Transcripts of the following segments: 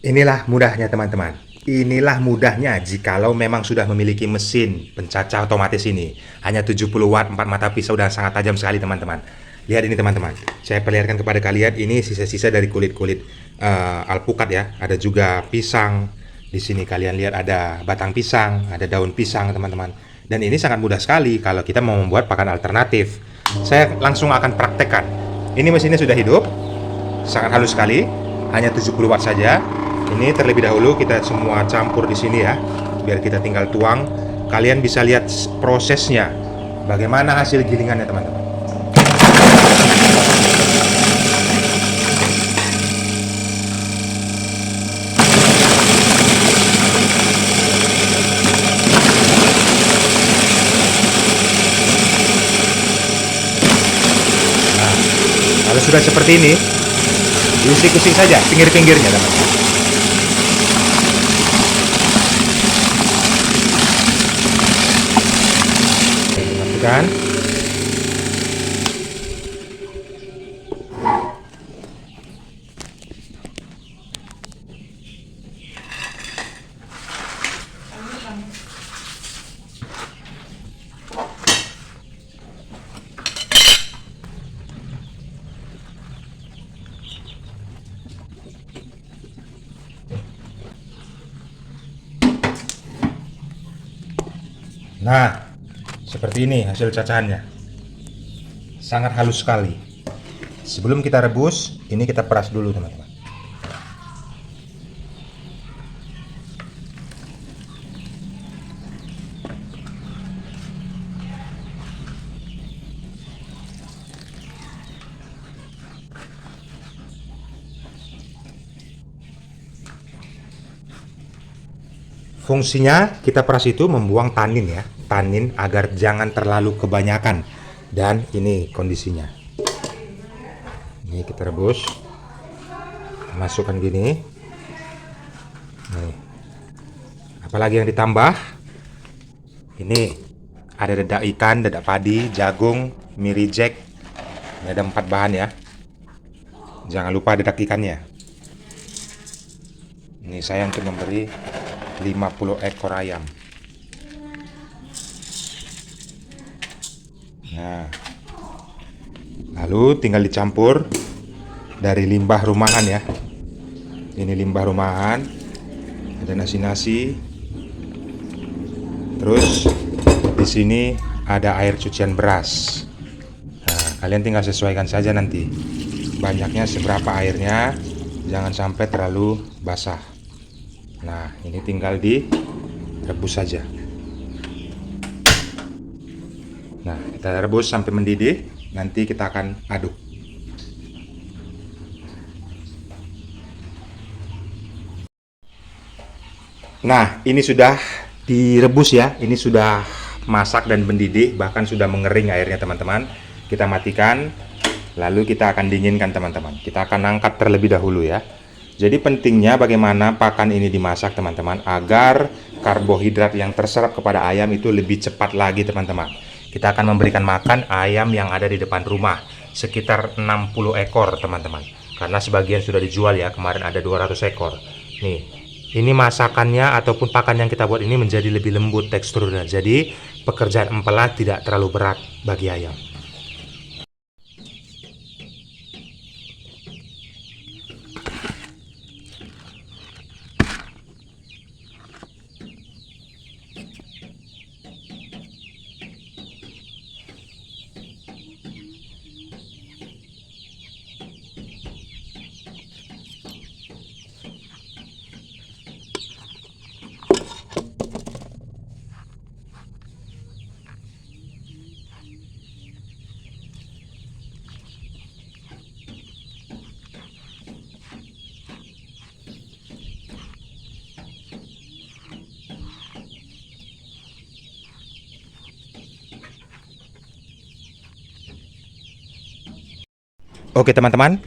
Inilah mudahnya teman-teman. Inilah mudahnya jikalau memang sudah memiliki mesin pencacah otomatis ini. Hanya 70 watt 4 mata pisau dan sangat tajam sekali teman-teman. Lihat ini teman-teman. Saya perlihatkan kepada kalian ini sisa-sisa dari kulit-kulit alpukat ya. Ada juga pisang. Di sini kalian lihat ada batang pisang, ada daun pisang teman-teman. Dan ini sangat mudah sekali kalau kita mau membuat pakan alternatif. Saya langsung akan praktekkan. Ini mesinnya sudah hidup. Sangat halus sekali. Hanya 70 watt saja. Ini terlebih dahulu kita semua campur di sini ya, biar kita tinggal tuang. Kalian bisa lihat prosesnya, bagaimana hasil gilingannya teman-teman. Nah, kalau sudah seperti ini, diusik-usik saja pinggir-pinggirnya teman-teman. Kan? Nah, seperti ini hasil cacahannya. Sangat halus sekali. Sebelum kita rebus, ini kita peras dulu teman-teman. Fungsinya kita peras itu membuang tanin ya, tanin agar jangan terlalu kebanyakan. Dan ini kondisinya. Ini kita rebus, masukkan gini. Nih. Apalagi yang ditambah? Ini ada dedak ikan, dedak padi, jagung, mie reject. Ini ada 4 bahan ya. Jangan lupa dedak ikannya. Ini saya untuk memberi 50 ekor ayam. Nah, lalu tinggal dicampur dari limbah rumahan ya. Ini limbah rumahan, ada nasi-nasi. Terus di sini ada air cucian beras. Nah, kalian tinggal sesuaikan saja nanti banyaknya seberapa airnya, jangan sampai terlalu basah. Nah, ini tinggal direbus saja. Nah, kita rebus sampai mendidih. Nanti kita akan aduk. Nah, ini sudah direbus ya. Ini sudah masak dan mendidih, bahkan sudah mengering airnya teman-teman. Kita matikan, lalu kita akan dinginkan teman-teman. Kita akan angkat terlebih dahulu ya. Jadi pentingnya bagaimana pakan ini dimasak teman-teman, agar karbohidrat yang terserap kepada ayam itu lebih cepat lagi teman-teman. Kita akan memberikan makan ayam yang ada di depan rumah, sekitar 60 ekor teman-teman. Karena sebagian sudah dijual ya, kemarin ada 200 ekor. Nih, ini masakannya ataupun pakan yang kita buat ini menjadi lebih lembut teksturnya. Jadi pekerjaan empelat tidak terlalu berat bagi ayam. Oke teman-teman,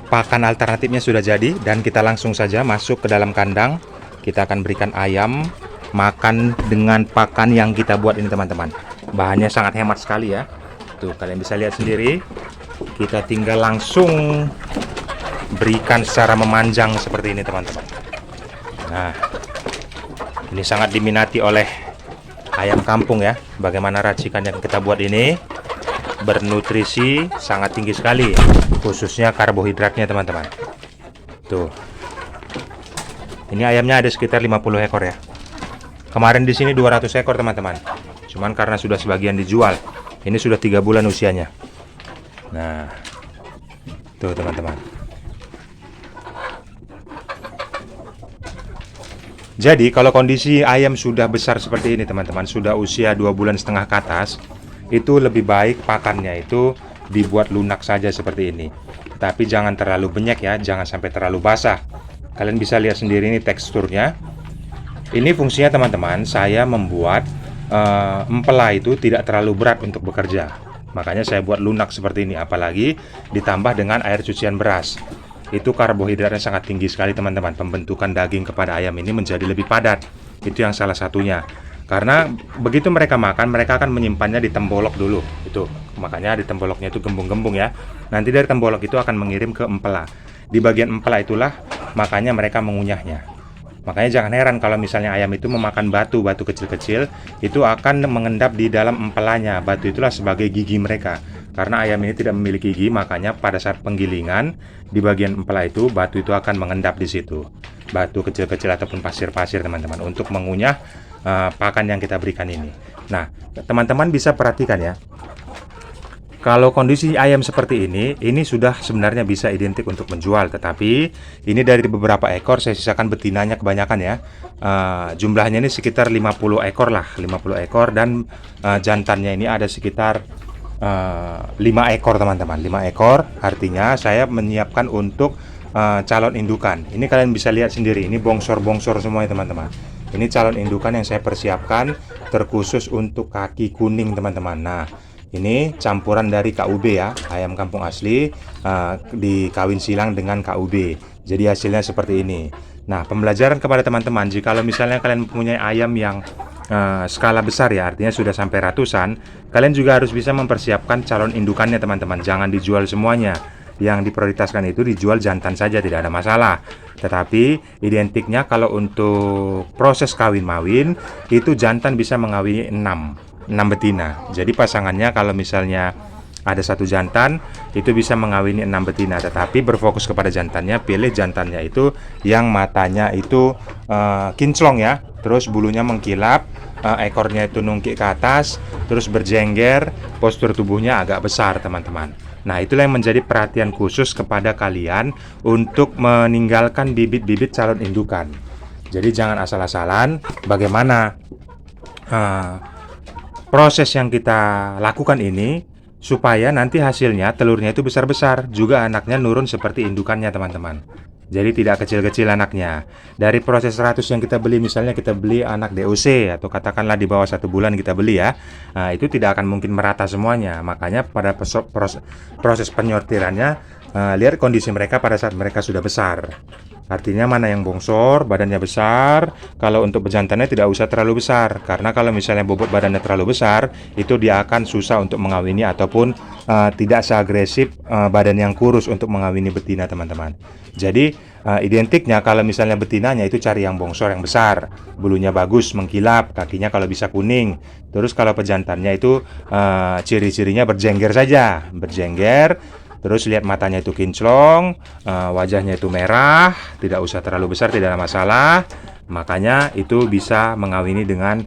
pakan alternatifnya sudah jadi dan kita langsung saja masuk ke dalam kandang. Kita akan berikan ayam makan dengan pakan yang kita buat ini teman-teman. Bahannya sangat hemat sekali ya. Tuh kalian bisa lihat sendiri. Kita tinggal langsung berikan secara memanjang seperti ini teman-teman. Nah, ini sangat diminati oleh ayam kampung ya. Bagaimana racikan yang kita buat ini bernutrisi sangat tinggi sekali, khususnya karbohidratnya teman-teman. Tuh. Ini ayamnya ada sekitar 50 ekor ya. Kemarin di sini 200 ekor teman-teman. Cuman karena sudah sebagian dijual. Ini sudah 3 bulan usianya. Nah, tuh teman-teman. Jadi kalau kondisi ayam sudah besar seperti ini teman-teman, sudah usia 2 bulan setengah ke atas, itu lebih baik pakannya itu dibuat lunak saja seperti ini. Tapi jangan terlalu banyak ya, jangan sampai terlalu basah. Kalian bisa lihat sendiri ini teksturnya. Ini fungsinya teman-teman, saya membuat empela itu tidak terlalu berat untuk bekerja. Makanya saya buat lunak seperti ini, apalagi ditambah dengan air cucian beras. Itu karbohidratnya sangat tinggi sekali teman-teman. Pembentukan daging kepada ayam ini menjadi lebih padat. Itu yang salah satunya. Karena begitu mereka makan, mereka akan menyimpannya di tembolok dulu. Itu makanya di temboloknya itu gembung-gembung ya. Nanti dari tembolok itu akan mengirim ke empela. Di bagian empela itulah makanya mereka mengunyahnya. Makanya jangan heran kalau misalnya ayam itu memakan batu-batu kecil-kecil, itu akan mengendap di dalam empelanya. Batu itulah sebagai gigi mereka. Karena ayam ini tidak memiliki gigi, makanya pada saat penggilingan di bagian empela itu batu itu akan mengendap di situ. Batu kecil-kecil ataupun pasir-pasir teman-teman untuk mengunyah pakan yang kita berikan ini. Nah, teman-teman bisa perhatikan ya. Kalau kondisi ayam seperti ini sudah sebenarnya bisa identik untuk menjual. Tetapi ini dari beberapa ekor saya sisakan betinanya kebanyakan ya. Jumlahnya ini sekitar 50 ekor lah, 50 ekor dan jantannya ini ada sekitar 5 ekor teman-teman. 5 ekor artinya saya menyiapkan untuk calon indukan. Ini kalian bisa lihat sendiri, ini bongsor-bongsor semua ya teman-teman. Ini calon indukan yang saya persiapkan terkhusus untuk kaki kuning teman-teman. Nah, ini campuran dari KUB ya, ayam kampung asli dikawin silang dengan KUB. Jadi hasilnya seperti ini. Nah, pembelajaran kepada teman-teman, jika misalnya kalian mempunyai ayam yang skala besar ya, artinya sudah sampai ratusan, kalian juga harus bisa mempersiapkan calon indukannya teman-teman. Jangan dijual semuanya. Yang diprioritaskan itu dijual jantan saja, tidak ada masalah. Tetapi identiknya kalau untuk proses kawin-mawin itu jantan bisa mengawini 6 betina. Jadi pasangannya kalau misalnya ada 1 jantan itu bisa mengawini 6 betina. Tetapi berfokus kepada jantannya, pilih jantannya itu yang matanya itu kinclong ya, terus bulunya mengkilap, ekornya itu nungkik ke atas, terus berjengger, postur tubuhnya agak besar teman-teman. Nah, itulah yang menjadi perhatian khusus kepada kalian untuk meninggalkan bibit-bibit calon indukan. Jadi jangan asal-asalan. Bagaimana proses yang kita lakukan ini supaya nanti hasilnya telurnya itu besar-besar, juga anaknya nurun seperti indukannya teman-teman. Jadi tidak kecil-kecil anaknya. Dari proses 100 yang kita beli, misalnya kita beli anak DOC atau katakanlah di bawah 1 bulan kita beli ya, nah, itu tidak akan mungkin merata semuanya. Makanya pada proses penyortirannya, lihat kondisi mereka pada saat mereka sudah besar. Artinya mana yang bongsor, badannya besar. Kalau untuk bejantannya tidak usah terlalu besar, karena kalau misalnya bobot badannya terlalu besar, itu dia akan susah untuk mengawini ataupun tidak seagresif badan yang kurus untuk mengawini betina teman-teman. Jadi identiknya kalau misalnya betinanya itu cari yang bongsor yang besar, bulunya bagus, mengkilap, kakinya kalau bisa kuning. Terus kalau pejantannya itu ciri-cirinya berjengger saja, berjengger. Terus lihat matanya itu kinclong, wajahnya itu merah, tidak usah terlalu besar, tidak ada masalah. Makanya itu bisa mengawini dengan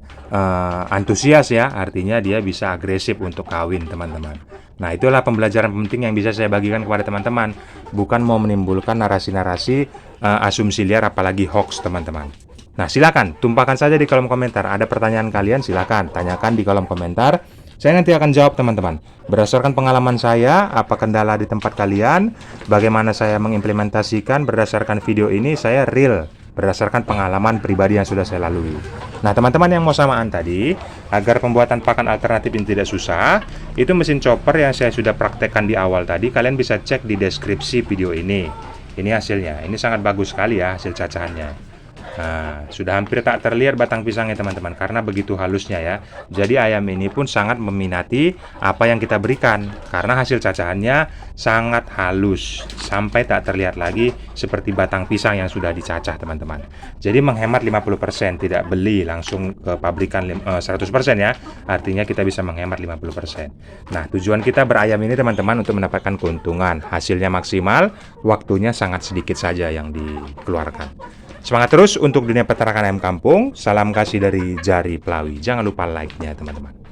antusias ya, artinya dia bisa agresif untuk kawin teman-teman. Nah, itulah pembelajaran penting yang bisa saya bagikan kepada teman-teman. Bukan mau menimbulkan narasi-narasi asumsi liar apalagi hoax teman-teman. Nah, silakan tumpahkan saja di kolom komentar. Ada pertanyaan kalian, silakan tanyakan di kolom komentar. Saya nanti akan jawab teman-teman. Berdasarkan pengalaman saya, apa kendala di tempat kalian, bagaimana saya mengimplementasikan berdasarkan video ini, saya real berdasarkan pengalaman pribadi yang sudah saya lalui. Nah, teman-teman yang mau samaan tadi, agar pembuatan pakan alternatif ini tidak susah, itu mesin chopper yang saya sudah praktekkan di awal tadi, kalian bisa cek di deskripsi video ini. Ini hasilnya, ini sangat bagus sekali ya hasil cacahannya. Nah, sudah hampir tak terlihat batang pisangnya teman-teman, karena begitu halusnya ya. Jadi ayam ini pun sangat meminati apa yang kita berikan, karena hasil cacahannya sangat halus, sampai tak terlihat lagi seperti batang pisang yang sudah dicacah teman-teman. Jadi menghemat 50%, tidak beli langsung ke pabrikan 100% ya. Artinya kita bisa menghemat 50%. Nah, tujuan kita berayam ini teman-teman untuk mendapatkan keuntungan. Hasilnya maksimal, waktunya sangat sedikit saja yang dikeluarkan. Semangat terus untuk dunia peternakan ayam kampung. Salam kasih dari Jari Pelawi. Jangan lupa like-nya teman-teman.